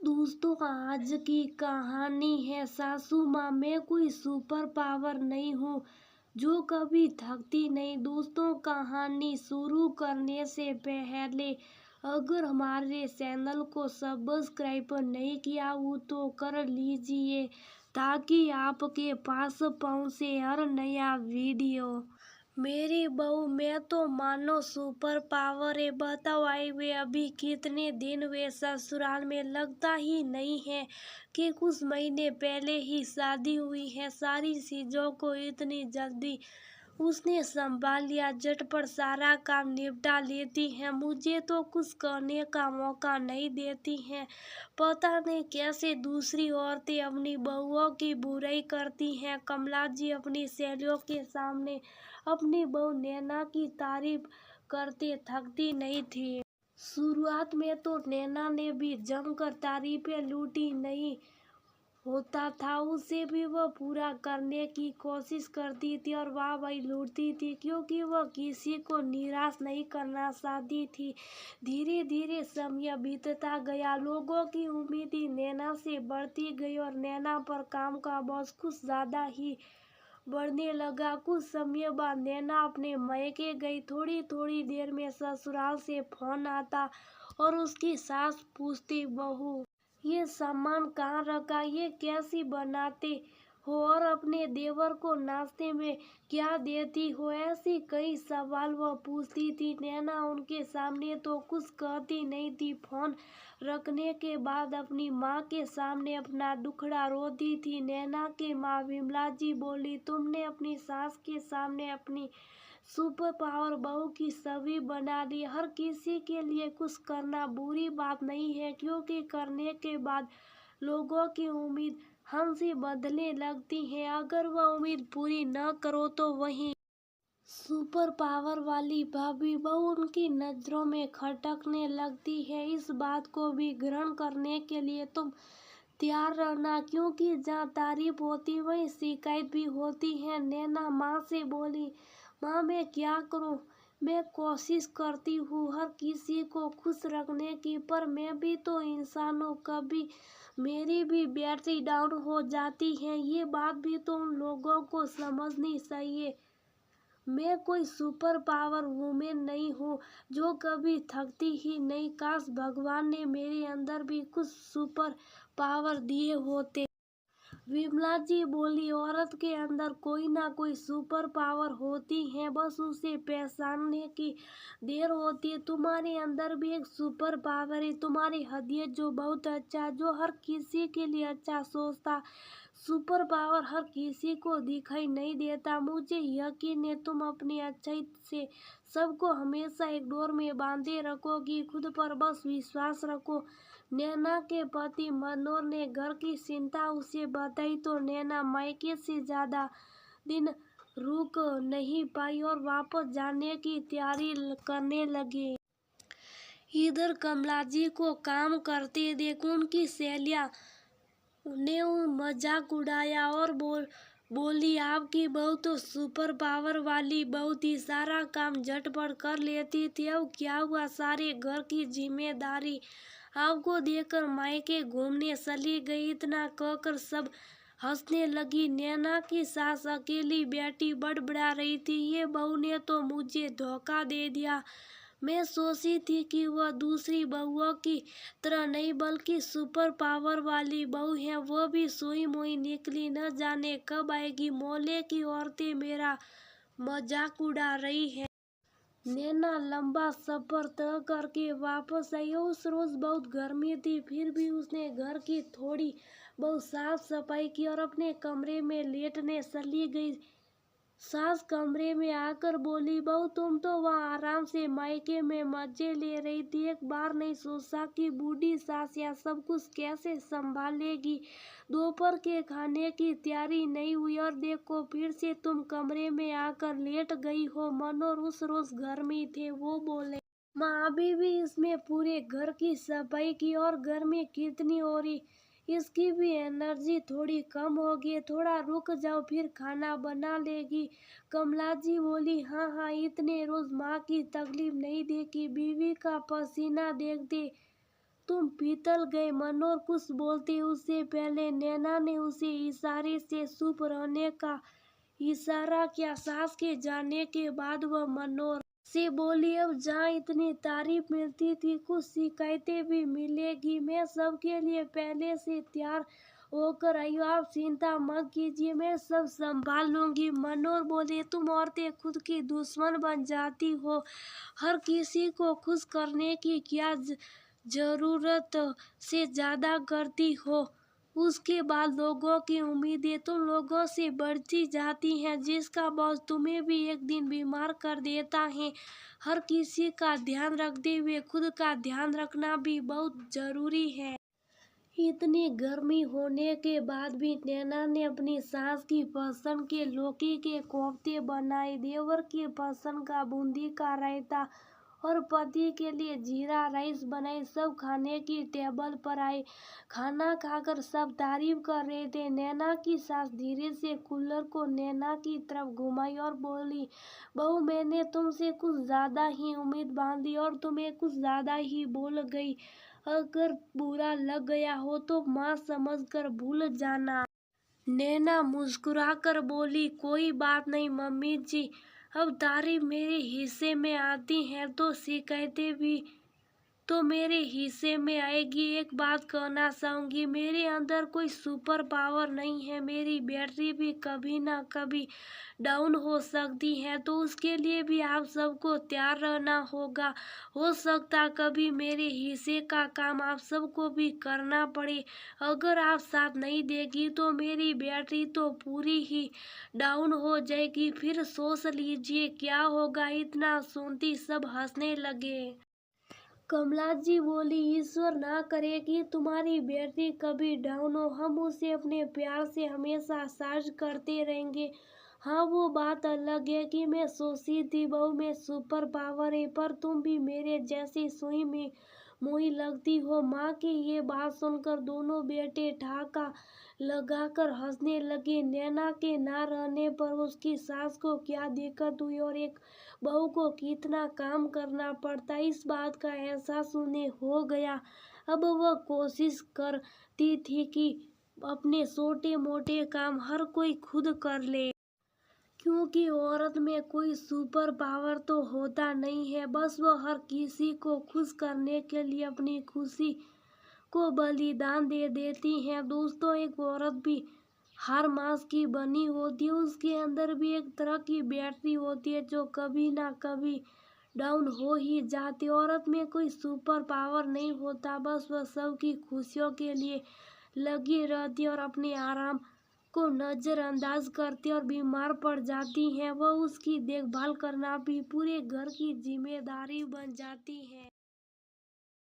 दोस्तों, आज की कहानी है सासू माँ। मैं कोई सुपर पावर नहीं हूँ जो कभी थकती नहीं। दोस्तों, कहानी शुरू करने से पहले अगर हमारे चैनल को सब्सक्राइब नहीं किया हो तो कर लीजिए ताकि आपके पास पहुँचे हर नया वीडियो। मेरी बहू, मैं तो मानो सुपर पावर है। बताओ, आए हुए अभी कितने दिन हुए ससुराल में? लगता ही नहीं है कि कुछ महीने पहले ही शादी हुई है। सारी चीजों को इतनी जल्दी उसने संभाल लिया, झटपट सारा काम निपटा लेती है। मुझे तो कुछ करने का मौका नहीं देती हैं। पता नहीं कैसे दूसरी औरतें अपनी बहुओं की बुराई करती हैं। कमला जी अपनी सहेलियों के सामने अपनी बहू नैना की तारीफ करते थकती नहीं थी। शुरुआत में तो नैना ने भी जमकर तारीफें लूटी। नहीं होता था उसे भी वह पूरा करने की कोशिश करती थी और वाहवाही लूटती थी, क्योंकि वह किसी को निराश नहीं करना चाहती थी। धीरे धीरे समय बीतता गया, लोगों की उम्मीदें नैना से बढ़ती गई और नैना पर काम का बोझ कुछ ज्यादा ही बढ़ने लगा। कुछ समय बाद नैना अपने मायके गई। थोड़ी थोड़ी देर में ससुराल से फोन आता और उसकी सास पूछती, बहू ये सामान कहाँ रखा, ये कैसी बनाते हो और अपने देवर को नाश्ते में क्या देती हो? ऐसी कई सवाल वह पूछती थी। नैना उनके सामने तो कुछ कहती नहीं थी। फोन रखने के बाद अपनी माँ के सामने अपना दुखड़ा रोती थी। नैना की माँ विमला जी बोली, तुमने अपनी सास के सामने अपनी सुपर पावर बहू की छवि बना ली। हर किसी के लिए कुछ करना बुरी बात नहीं है, क्योंकि करने के बाद लोगों की उम्मीद हमसे बदलने लगती है। अगर वह उम्मीद पूरी न करो तो वही सुपर पावर वाली भाभी बहू उनकी नजरों में खटकने लगती है। इस बात को भी ग्रहण करने के लिए तुम तैयार रहना, क्योंकि जहाँ तारीफ होती वहीं शिकायत भी होती है। नैना माँ से बोली, माँ मैं क्या करूँ? मैं कोशिश करती हूँ हर किसी को खुश रखने की, पर मैं भी तो इंसान हूँ, कभी मेरी भी बैटरी डाउन हो जाती है। ये बात भी तो उन लोगों को समझनी चाहिए। मैं कोई सुपर पावर वुमेन नहीं हूँ जो कभी थकती ही नहीं। काश भगवान ने मेरे अंदर भी कुछ सुपर पावर दिए होते। विमला जी बोली, औरत के अंदर कोई ना कोई सुपर पावर होती है, बस उसे पहचानने की देर होती है। तुम्हारे अंदर भी एक सुपर पावर है, तुम्हारी हदियत जो बहुत अच्छा, जो हर किसी के लिए अच्छा सोचता। सुपर पावर हर किसी को दिखाई नहीं देता। मुझे यकीन है तुम अपनी अच्छाई से सबको हमेशा एक डोर में बांधे रखोगी। खुद पर बस विश्वास रखो। नैना के पति मनोहर ने घर की चिंता उसे बताई तो नैना मायके से ज्यादा दिन रुक नहीं पाई और वापस जाने की तैयारी करने लगी। इधर कमला जी को काम करते देख उनकी सहेलियां ने मजाक उड़ाया और बोली, आपकी बहू तो सुपर पावर वाली बहू थी, सारा काम झटपट कर लेती थी। अब क्या हुआ, सारे घर की जिम्मेदारी आपको देकर मायके घूमने चली गई? इतना कहकर सब हंसने लगी। नैना की सास अकेली बेटी बड़बड़ा रही थी, ये बहू ने तो मुझे धोखा दे दिया। मैं सोची थी कि वह दूसरी बहुओं की तरह नहीं बल्कि सुपर पावर वाली बहू है। वो भी सोई मोई निकली, न जाने कब आएगी। मोहल्ले की औरतें मेरा मजाक उड़ा रही है। नैना लंबा सफर तय करके वापस आई। उस रोज बहुत गर्मी थी, फिर भी उसने घर की थोड़ी बहुत साफ सफाई की और अपने कमरे में लेटने चली गई। सास कमरे में आकर बोली, बहू तुम तो वहाँ आराम से मायके में मजे ले रही थी, एक बार नहीं सोचा कि बूढ़ी सास या सब कुछ कैसे संभालेगी? दोपहर के खाने की तैयारी नहीं हुई और देखो फिर से तुम कमरे में आकर लेट गई हो। मनोहर उस रोज घर में थे, वो बोले, माँ अभी भी इसमें पूरे घर की सफाई की और गर्मी कितनी हो रही, इसकी भी एनर्जी थोड़ी कम होगी, थोड़ा रुक जाओ फिर खाना बना लेगी। कमला जी बोली, हाँ हाँ, इतने रोज माँ की तकलीफ नहीं देखी, बीवी का पसीना देखते तुम पीतल गए। मनोहर कुछ बोलते उससे पहले नैना ने उसे इशारे से चुप रहने का इशारा किया। सास के जाने के बाद वह मनोहर से बोली, अब जहाँ इतनी तारीफ मिलती थी कुछ शिकायतें भी मिलेगी। मैं सबके लिए पहले से तैयार होकर आई हूँ, आप चिंता मत कीजिए, मैं सब संभाल लूंगी। मनोहर बोले, तुम औरतें खुद की दुश्मन बन जाती हो, हर किसी को खुश करने की क्या जरूरत से ज्यादा करती हो। उसके बाद लोगों की उम्मीदें तुम लोगों से बढ़ती जाती हैं, जिसका बॉस तुम्हें भी एक दिन बीमार कर देता है। हर किसी का ध्यान रखते हुए खुद का ध्यान रखना भी बहुत जरूरी है। इतनी गर्मी होने के बाद भी नैना ने अपनी सास की पसंद के लौकी के कोफ्ते बनाए, देवर की पसंद का बूंदी का रायता और पति के लिए जीरा राइस बनाए। सब खाने की टेबल पर आए। खाना खाकर सब तारीफ कर रहे थे। नैना की सास धीरे से कूलर को नैना की तरफ घुमाई और बोली, बहू मैंने तुमसे कुछ ज्यादा ही उम्मीद बांधी और तुम्हें कुछ ज्यादा ही बोल गई। अगर बुरा लग गया हो तो माँ समझकर भूल जाना। नैना मुस्कुराकर बोली, कोई बात नहीं मम्मी जी, अब तारीफ मेरे हिस्से में आती है तो शिकायतें भी तो मेरे हिस्से में आएगी। एक बात कहना चाहूंगी, मेरे अंदर कोई सुपर पावर नहीं है, मेरी बैटरी भी कभी ना कभी डाउन हो सकती है, तो उसके लिए भी आप सबको तैयार रहना होगा। हो सकता कभी मेरे हिस्से का काम आप सबको भी करना पड़े। अगर आप साथ नहीं देगी तो मेरी बैटरी तो पूरी ही डाउन हो जाएगी, फिर सोच लीजिए क्या होगा। इतना सुनती सब हंसने लगे। कमला जी बोली, ईश्वर ना करे कि तुम्हारी बैटरी कभी डाउन हो, हम उसे अपने प्यार से हमेशा चार्ज करते रहेंगे। हाँ वो बात अलग है कि मैं सोची थी बहू में सुपर पावर है, पर तुम भी मेरे जैसी सुई में मुई लगती हो। माँ की ये बात सुनकर दोनों बेटे ठहाका लगाकर हंसने लगे। नैना के ना रहने पर उसकी सास को क्या दिक्कत हुई और एक बहू को कितना काम करना पड़ता, इस बात का एहसास उन्हें हो गया। अब वह कोशिश करती थी कि अपने छोटे मोटे काम हर कोई खुद कर ले, क्योंकि औरत में कोई सुपर पावर तो होता नहीं है, बस वह हर किसी को खुश करने के लिए अपनी खुशी को बलिदान दे देती है। दोस्तों, एक औरत भी हर मांस की बनी होती है, उसके अंदर भी एक तरह की बैटरी होती है जो कभी ना कभी डाउन हो ही जाती है। औरत में कोई सुपर पावर नहीं होता, बस वह सबकी खुशियों के लिए लगी रहती है और अपने आराम को नजरअंदाज करती है और बीमार पड़ जाती हैं वह उसकी देखभाल करना भी पूरे घर की जिम्मेदारी बन जाती है।